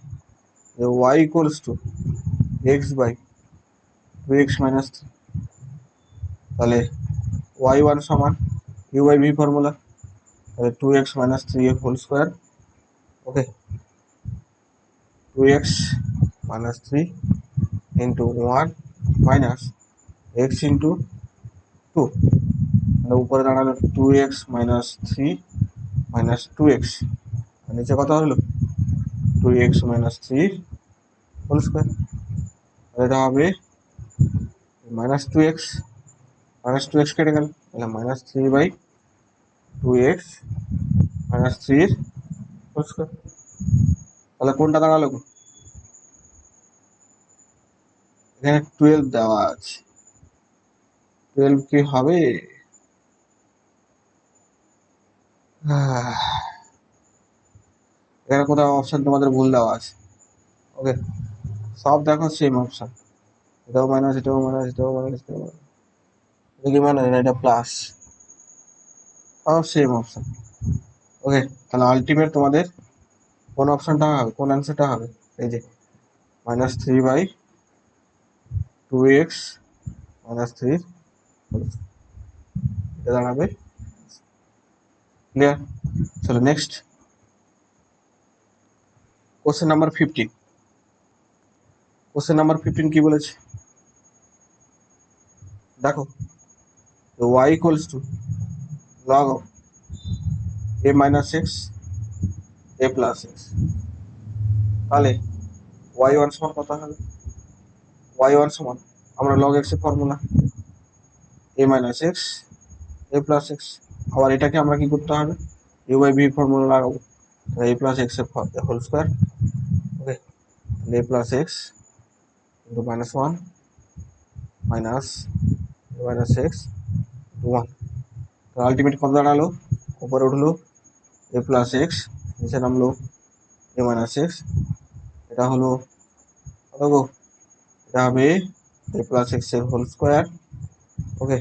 যে y equals to x by 2x minus 3। তাহলে y1 সমান u বাই v ফর্মুলা, তাহলে 2x মাইনাস 3 হোল স্কোয়ার। ওকে, 2x minus 3 into 1 minus x into 2, মানে উপরে দাঁড়ালো 2x minus 3 minus 2x, নিচে কত হলো 2x minus 3 হোল স্কোয়ার, এটা হবে -2x কেটে গেল, তাহলে -3/2x minus 3 হোল স্কোয়ার। তাহলে কোনটা দাঁড়ালো? এখানে 12 দেওয়া আছে, 12 কি হবে? এখানে কোথাও অপশন তোমাদের ভুল দেওয়া আছে। ওকে, সব দেখো সেম অপশন, এটাও মাইনাস, এটাও মাইনাস, এটাও মাইনাস, এটাও মাইনাস, এটা কি মাইনাস, এটা প্লাস, সব সেম অপশন। ওকে, তাহলে আলটিমেট তোমাদের কোন অপশনটা হবে, কোন অ্যান্সারটা হবে? এই যে -3/2x minus 3, এটা দাঁড়াবে। ক্লিয়ার? চলো next question number 15। Question number 15 কি বলেছে দেখো, y equals to log of a minus x a plus x, তাহলে y1 সমান কত হবে? y1 সমান আমরা log x এর formula a minus x a plus x, আবার এটাকে আমরা কি করতে হবে, u by v ফর্মুলা লাগাবো, a plus x এর whole square. Okay, a plus x into -1 minus a minus x into 1, তো আলটিমেট কত দাঁড়ালো? উপরে উঠলো a plus x, নিচে নামলো a minus x, এটা হলো কত গো? এটা হবে a plus x এর হোল স্কয়ার। ওকে,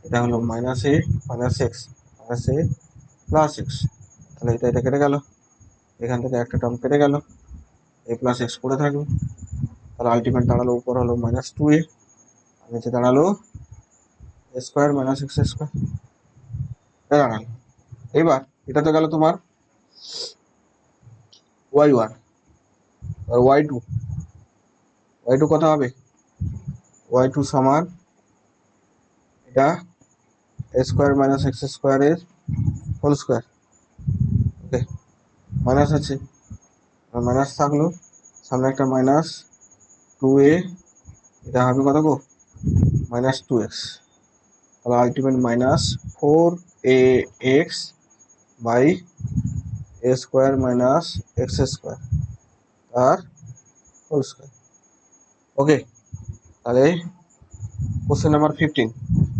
এটা হলো -a minus x minus a plus x, তাহলে এটা কেটে গেল, এখান থেকে একটা টার্ম কেটে গেল, a plus x পড়ে থাকবে, তাহলে আলটিমেট দাঁড়ালো উপর হলো -2a, আর নিচে দাঁড়ালো a square minus x square, এটা দাঁড়ালো। এবার এটা তো গেল তোমার y1, আর y2 কত হবে? y2 সমান এটা a স্কয়ার minus x স্কয়ারের হোল স্কয়ার। ওকে, মাইনাস আছে, মাইনাস থাকলো, সামনে একটা -2a, এটা হবে কত গো? -2x, তাহলে ultimate -4ax by a square minus x square আর হোল স্কোয়ার। ওকে, তাহলে কোশ্চেন নাম্বার 15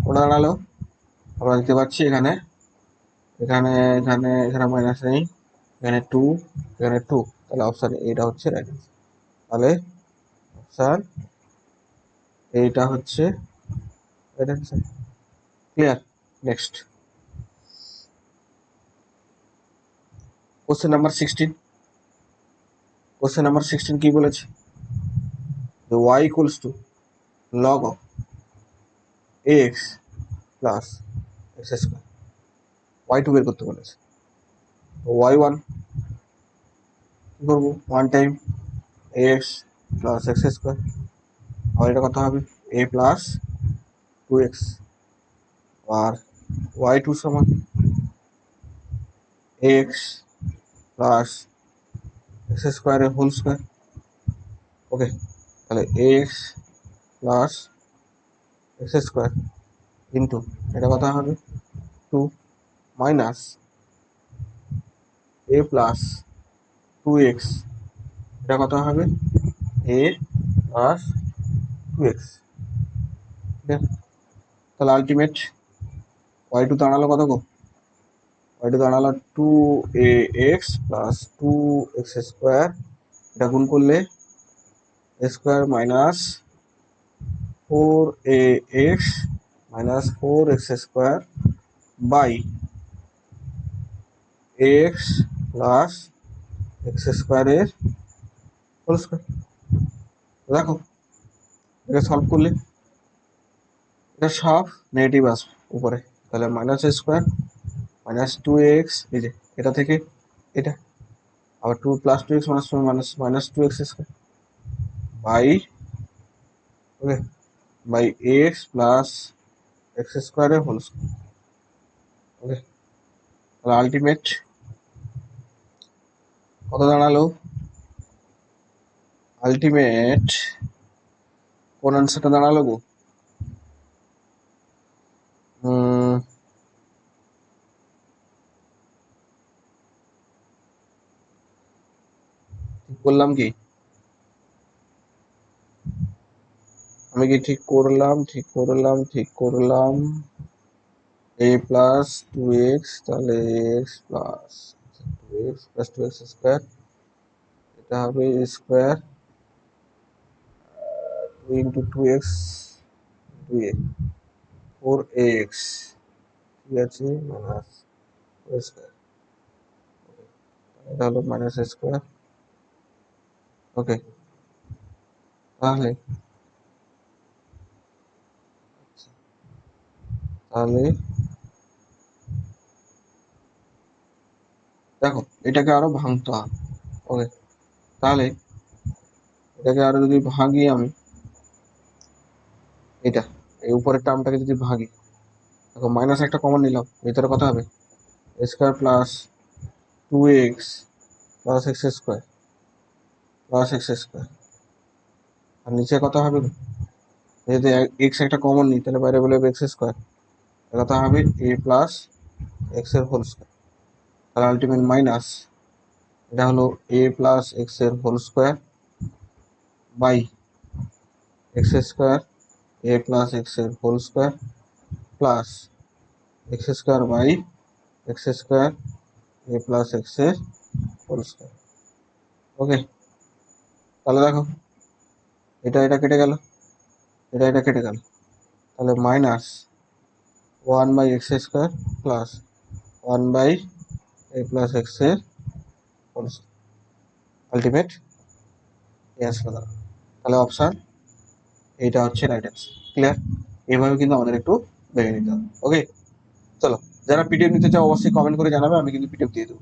ওটা দাঁড়ালো, আমরা দেখতে পাচ্ছি এখানে এখানে এখানে এখানে মাইনাস নেই, এখানে 2, এখানে 2, তাহলে অপশান এটা হচ্ছে রাইট অ্যান্সার। তাহলে অপশান এইটা হচ্ছে right answer. Clear? Next question number 16। Question number 16 কি বলেছে? y equals to log of ax plus x square, y2 বের করতে বলেছে। y1 কি করবো, 1 time ax plus x square, আর এটা কত হবে a plus 2x, R y2 সমান ax plus x স্কোয়ারের হোল স্কোয়ার। ওকে, তাহলে ax plus x square into এটা কত হবে 2 মাইনাস a প্লাস 2x, এটা কত হবে a প্লাস 2x। তাহলে আলটিমেট y2 দাঁড়ালো কত গো? y2 দাঁড়ালো 2ax প্লাস 2x স্কোয়ার, এটা গুণ করলে a square minus 4ax minus 4x square by ax plus x স্কোয়ারের হোল স্কোয়ার। দেখো এটা সলভ করলে এটা সব নেগেটিভ আসবে উপরে, তাহলে মাইনাস স্কোয়ার মাইনাস 2x, এই যে এটা থেকে এটা আবার 2 plus 2x minus 2x square by, okay, by x plus x স্কোয়ারের হোল স্কোয়ার। ওকে, তাহলে আলটিমেট কত দাঁড়ালো? আলটিমেট কোন আনসারটা দাঁড়ালো গো? ঠিক করলাম কি? আমি কি ঠিক করলাম? এ প্লাস 2x, তাহলে এক্স প্লাস 2x স্কোয়ার, এটা হবে square 2 into 2x 2a 4ax, ঠিক আছে, মাইনাস স্কোয়ার, এটা হলো মাইনাস স্কোয়ার। ওকে, তাহলে তাহলে দেখো এটাকে আরো ভাঙতে হবে। ওকে, তাহলে এটাকে আরো যদি ভাঙি আমি, এটা এই উপরের টার্মটাকে যদি ভাঙি, দেখো মাইনাস একটা কমন নিলাম, ভিতরে কত হবে? Square plus 2x plus x square আর নিচে কত হবে? যেহেতু এক্স একটা কমন নিই, তাহলে বাইরে বলে এক্স স্কোয়ার, কত হবে? এ প্লাস এক্স এর হোল স্কোয়ার। তাহলে আলটিমেট মাইনাস, এটা হলো এ প্লাস এক্স এর whole square by x square, a plus x এর whole square plus x square by x square a plus x এর whole square. Okay, তাহলে দেখো এটা কেটে গেল, এটা কেটে গেল, তাহলে minus 1 by x square plus 1 by a plus x এর হোল স্কোয়ার। আলটিমেট আসলো দাঁড়ালো। তাহলে অপশন এইটা হচ্ছে রাইট অ্যান্সার। ক্লিয়ার? এইভাবে কিন্তু আমাদের একটু ভেবে নিতে হবে। ওকে, চলো, যারা পিডিএফ নিতে চাও অবশ্যই কমেন্ট করে জানাবে, আমি কিন্তু পিডিএফ দিয়ে দেবো।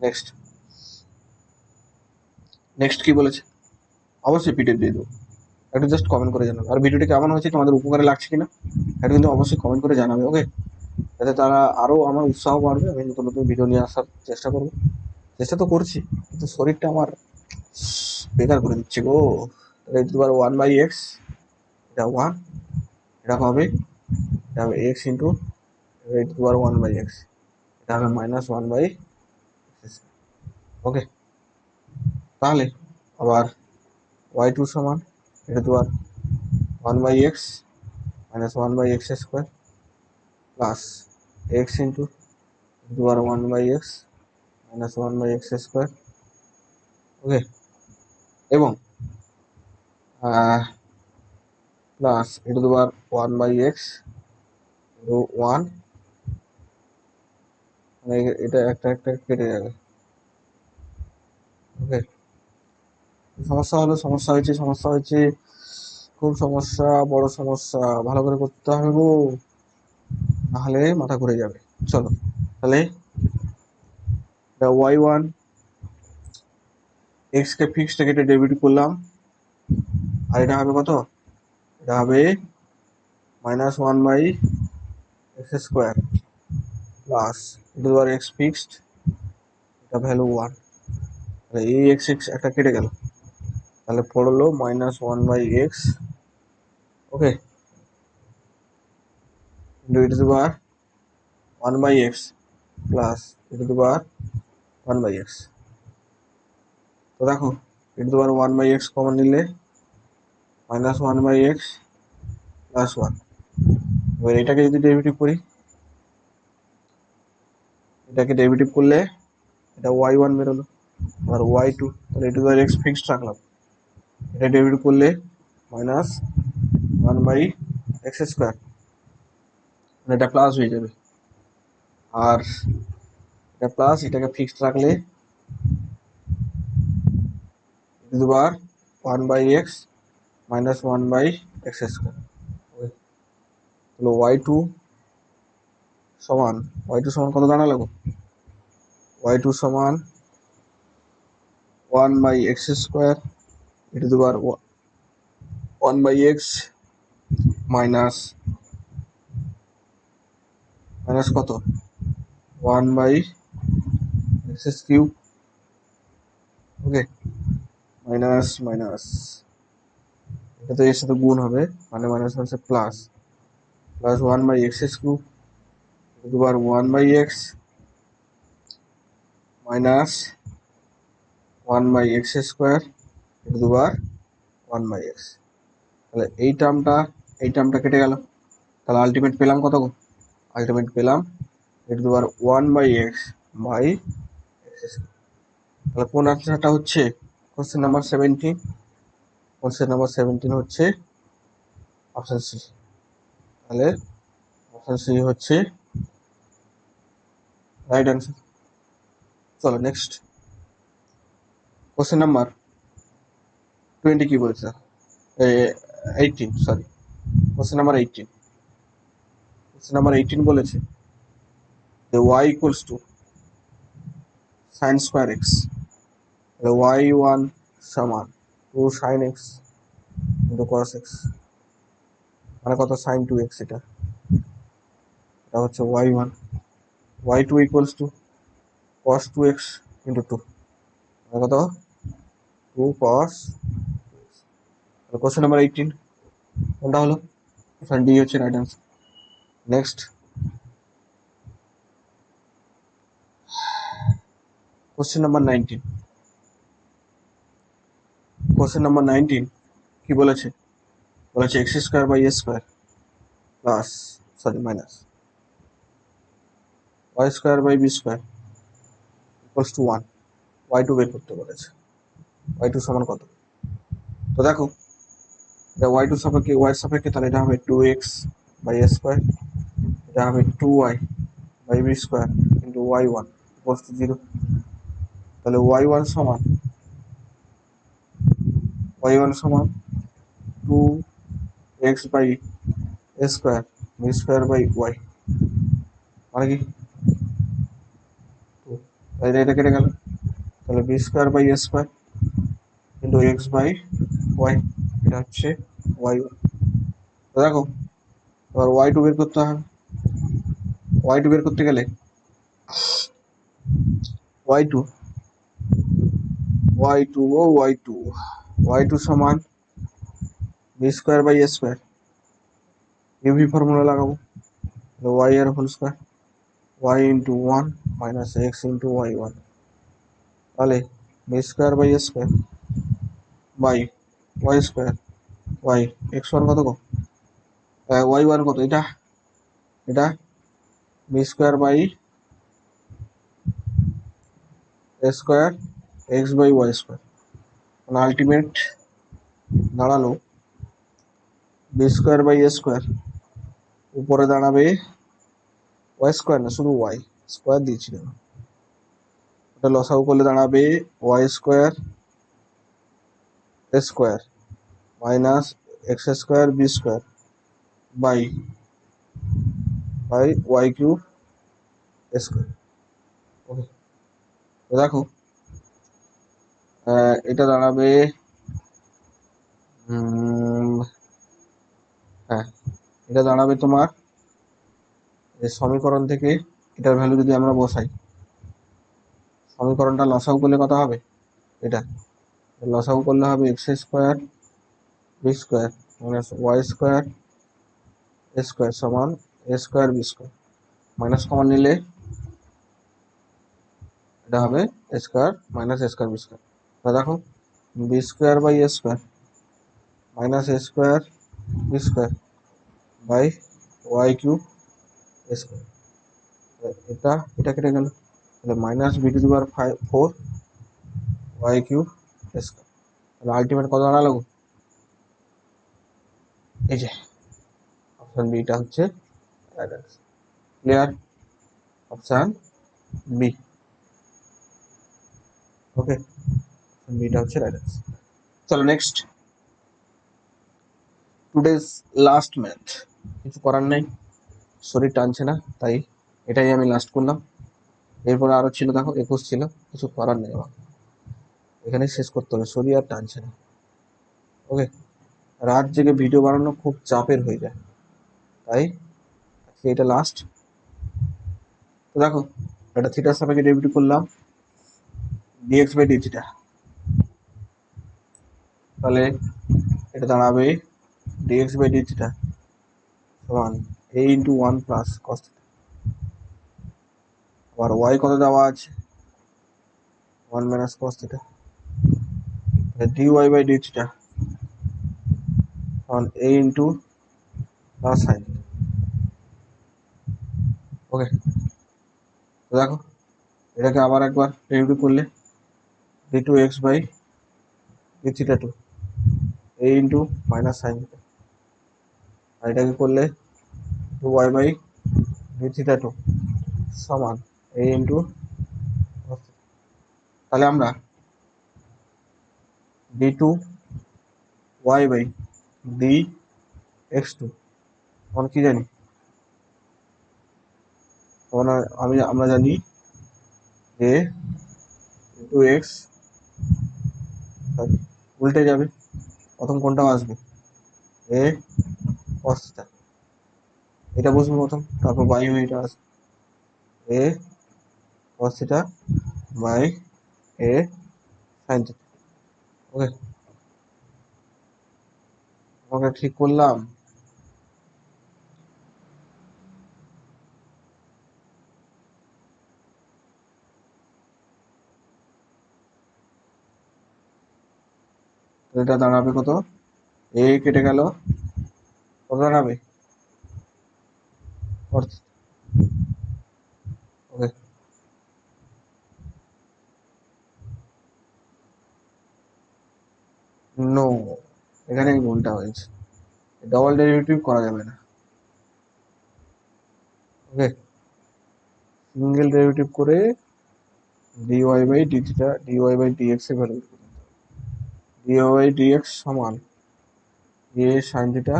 নেক্সট নেক্সট কি বলেছে? অবশ্যই পিডিএফ দিয়ে দেবো, একটু জাস্ট কমেন্ট করে জানাবে। আর ভিডিওটি কেমন হয়েছে, তোমাদের উপকারে লাগছে কিনা, এটা কিন্তু অবশ্যই কমেন্ট করে জানাবে। ওকে, যাতে তারা আরও আমার উৎসাহ বাড়বে, আমি নতুন নতুন ভিডিও নিয়ে আসার চেষ্টা করবো। চেষ্টা তো করছি, কিন্তু শরীরটা আমার বেকার করে দিচ্ছে গো। তাহলে এবার 1/x, এটা 1, এটা হবে, এটা হবে এক্স ইন্টু এবার 1/x, এটা হবে মাইনাস 1/x। ওকে, তাহলে আবার y2 সমান এটা তো আর 1/x minus 1/x square plus x into আর 1/x minus 1/x square. Okay, এবং প্লাস এটা তো আর 1/x 1, মানে এটা একটা একটা কেটে যাবে। ওকে, সমস্যা হয়েছে, খুব সমস্যা, বড় সমস্যা, ভালো করে করতে হবে গো, নাহলে মাথা ঘুরে যাবে। চলো, তাহলে y1 x কে ফিক্সড কেটে ডেবিট করলাম, আর এটা হবে কত? এটা হবে minus 1/x square plus x fixed, এটা ভ্যালু 1, তাহলে এই এক্স এক্স একটা কেটে গেল, তাহলে পড়লো -1/x। Okay, into e 1/x plus e 1/x। তো দেখো e 1/x কমন নিলে -1/x প্লাস 1। এবার এটাকে যদি ডেরিভেটিভ করি, এটাকে ডেরিভেটিভ করলে এটা y1 বেরোলো, আর y2, তাহলে e x ফিক্সড রাখলাম, এটা ডেরিভেটিভ করলে -1/x স্কোয়ার, মানে এটা প্লাস হয়ে যাবে, আর এটা প্লাস, এটাকে ফিক্সড রাখলে e 1/x minus 1/x square. তাহলে y2 সমান কত দাঁড়ালো? y2 সমান 1/x² e to the power 1/x minus minus কত 1/x³ ওকে মাইনাস মাইনাস এটা তো এর সাথে গুণ হবে মানে মাইনাস মাইনাসে plus 1/x³ e to the power 1/x minus 1/x² e to the power 1/x। তাহলে এই টার্মটা কেটে গেল, তাহলে আলটিমেট পেলাম কত? আলটিমেট পেলাম e to the power 1/x by x²। তাহলে কোন আনসারটা হচ্ছে কোশ্চেন নাম্বার 17? কোশ্চেন নাম্বার 17 হচ্ছে অপশন সি। তাহলে অপশন সি হচ্ছে রাইট আনসার। চলো নেক্সট কোশ্চেন নাম্বার 20 কি বলছে? 18 sorry, question number 18। Question number 18 বলেছে যে y equals two sin square x, তাহলে y1 সমান 2 sin x into cos x মানে কত sin 2x, এটা হচ্ছে y1। y2 equals two cos 2x into 2 মানে কত 2 cos 2x। তাহলে কোশ্চেন নাম্বার 18 কোনটা হলো? অপশন ডি হচ্ছে right answer. Next question number 19। Question number 19 কি বলেছে? বলেছে x² plus minus y² equals to 1, y2 বের করতে বলেছে। y2 সমান কত? তো দেখো এটা y2 সাপেক্ষে y সাপেক্ষে, তাহলে এটা হবে 2x/a², এটা হবে 2y/b² into y1 equals to 0। তাহলে y1 সমান 2x/a² b²/y মানে কি 2, তাহলে এটা কেটে গেল, তাহলে b²/a² ইন্টু x/y এটা হচ্ছে y1। তো দেখো এবার y2 বের করতে হবে। y2 বের করতে গেলে y2 সমান b²/a², ইউভি ফর্মুলা লাগাবো, y এর whole square y into 1 minus x into y1, তাহলে b²/a² by y² y x1 কত গো y1 কত? এটা b²/a² x/y², মানে আলটিমেট দাঁড়ালো b²/a², উপরে দাঁড়াবে y² না শুধু y স্কয়ার দিয়েছিল, এটা লসাগু করলে দাঁড়াবে y² minus x² b² by y³ a²। ওকে, তো দেখো এটা দাঁড়াবে হ্যাঁ এটা দাঁড়াবে তোমার এই সমীকরণ থেকে এটার ভ্যালু যদি আমরা বসাই, সমীকরণটা লসাগু করলে কত হবে? এটা লসাগু করলে হবে x² b² minus y² a² সমান a² b² মাইনাস কমন নিলে এটা হবে a² মাইনাস a² b²। তো দেখো b²/a² minus a² b² by y³ a², এটা কেটে গেল, তাহলে মাইনাস b⁴ y³ a²। তাহলে আলটিমেট কত দাঁড়ালো? এই যে অপশন বিটা হচ্ছে right answer. Clear? Option B. Okay, beta হচ্ছে রাইট আনসার। চলো নেক্সট, টুডেজ লাস্ট ম্যাথ। কিছু করার নেই, শরীর টানছে না, তাই এটাই আমি লাস্ট করলাম। এরপরে আরো ছিল, দেখো 21 ছিল, কিছু করার নেই আমার। এখানে শেষ করতে হবে, শরীর আর টানছে না। ওকে, রাত জেগে ভিডিও বানানো খুব চাপের হয়ে যায়, তাই এটা লাস্ট। তো দেখো, এটা থিটার সাপেক্ষে ডেরিভেটিভ করলাম, ডিএক্স বাই ডি থিটা, তাহলে এটা দাঁড়াবে ডিএক্স বাই ডি থিটা সমান a into one plus cos theta. আবার ওয়াই কত দেওয়া আছে, one minus cos theta, d y by d theta সমান a into plus sine. Okay, তো দেখো এটাকে আবার একবার ডেরিভেটিভ করলে d two x by d theta two a into minus sine theta, আর এটাকে করলে two y by d theta two সমান এ ইন্টু, তাহলে আমরা d two y by d x two তখন কি জানি, তখন আমরা জানি যে টু এক্স উল্টে যাবে, প্রথম কোনটা আসবে, এ কস থিটা, এটা বসবে প্রথম, তারপর বাই হয়ে এটা আসবে a cos theta by a sine theta. Okay, okay ঠিক করলাম। এটা দাঁড়াবে কত, এ কেটে গেল, কত দাঁড়াবে, ওকে, নো, এখানে ভুলটা হয়েছে, ডবল ডেরিভেটিভ করা যাবে না। ওকে, সিঙ্গেল ডেরিভেটিভ করে dy by d theta dy by dx এর ভ্যালু, dy বাই dx সমান a sin theta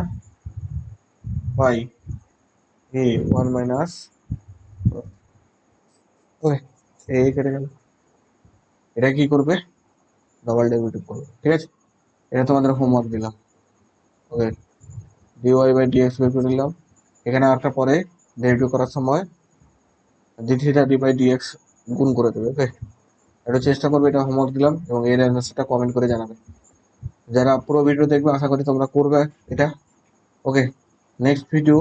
by a 1 minus, okay, a কেটে গেল, এটা কি করবে, ডবল ডেরিভেটিভ করবে, ঠিক আছে, এটা তোমাদের হোমওয়ার্ক দিলাম। ওকে, dy বাই dx বের করে নিলাম, এখানে একটা পরে ডেরিভেটিভ করার সময় d theta d by dx গুণ করে দেবে। ওকে, এটা চেষ্টা করবে, এটা হোমওয়ার্ক দিলাম, এবং এর অ্যান্সারটা কমেন্ট করে জানাবে। যারা পুরো ভিডিও দেখবে আশা করি তোমরা করবে এটা। ওকে, নেক্সট ভিডিও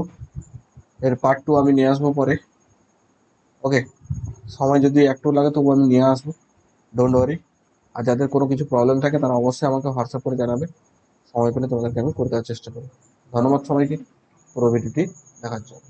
এর পার্ট 2 আমি নিয়ে আসবো পরে। ওকে, সময় যদি একটু লাগে তবু আমি নিয়ে আসবো, ডোন্ট ওয়ারি। আর যাদের কোনো কিছু প্রবলেম থাকে তারা অবশ্যই আমাকে হোয়াটসঅ্যাপ করে জানাবে, সময় পেলে তোমাদেরকে আমি করে দেওয়ার চেষ্টা করবো। ধন্যবাদ সবাইকে পুরো ভিডিওটি দেখার জন্য।